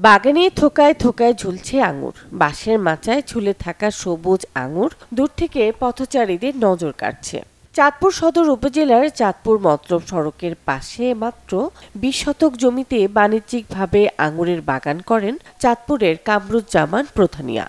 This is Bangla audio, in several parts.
বাগানে থোকায় থোকায় ঝুলছে আঙুর। বাঁশের মাচায় ঝুলে থাকা সবুজ আঙুর দূর থেকে পথচারীদের নজর কাড়ছে। চাঁদপুর সদর উপজেলার চাঁদপুর মতলব সড়কের পাশে মাত্র ২০ শতক জমিতে বাণিজ্যিকভাবে আঙুরের বাগান করেন চাঁদপুরের কামরুজ্জামান প্রধানিয়া।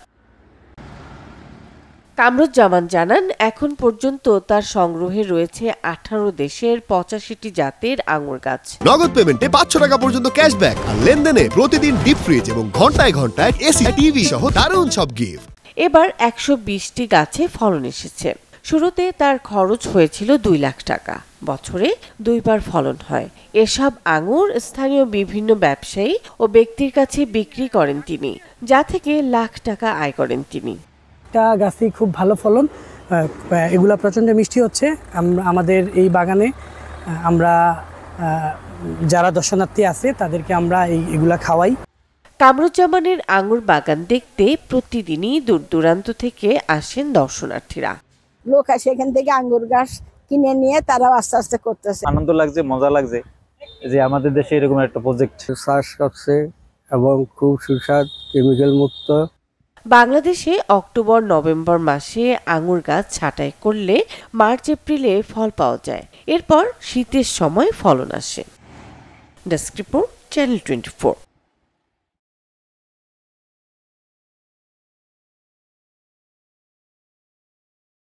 কামরুজ্জামান জানান, এখন পর্যন্ত তার সংগ্রহে রয়েছে ১৮ দেশের ৮৫টি জাতের আঙুর গাছ। নগদ পেমেন্টে ৫০০ টাকা পর্যন্ত ক্যাশব্যাক আর লেনদেনে প্রতিদিন ডিপ ফ্রিজ এবং ঘন্টায় ঘন্টায় এসি টিভি সহ দারুণ সব গিফট। এবার ১২০টি গাছে ফলন এসেছে। শুরুতে তার খরচ হয়েছিল ২ লাখ টাকা। বছরে ২ বার ফলন হয়। এসব আঙুর স্থানীয় বিভিন্ন ব্যবসায়ী ও ব্যক্তির কাছে বিক্রি করেন তিনি, যা থেকে লাখ টাকা আয় করেন তিনি। গাছে খুব ভালো ফলন, এগুলা প্রচণ্ড মিষ্টি হচ্ছে। আমাদের এই বাগানে আমরা যারা দর্শনার্থী আছে তাদেরকে আমরা এগুলা খাওয়াই। কামরুজ্জামানের আঙুর বাগান দেখতে প্রতিদিনই দূর দূরান্ত থেকে আসেন দর্শনার্থীরা। লোক আসে এখান থেকে আঙ্গুর গাছ কিনে নিয়ে তারাও আস্তে আস্তে করতেছে। আনন্দ লাগছে, মজা লাগছে যে আমাদের দেশে এরকম একটা প্রজেক্ট চাষ করছে এবং খুব সুস্বাদ, কেমিক্যাল মুক্ত। বাংলাদেশে অক্টোবর-নভেম্বর মাসে আঙুর গাছ ছাঁটাই করলে মার্চ-এপ্রিলে ফল পাওয়া যায়। এরপর শীতের সময় ফলন আসে। Desk report, channel 24।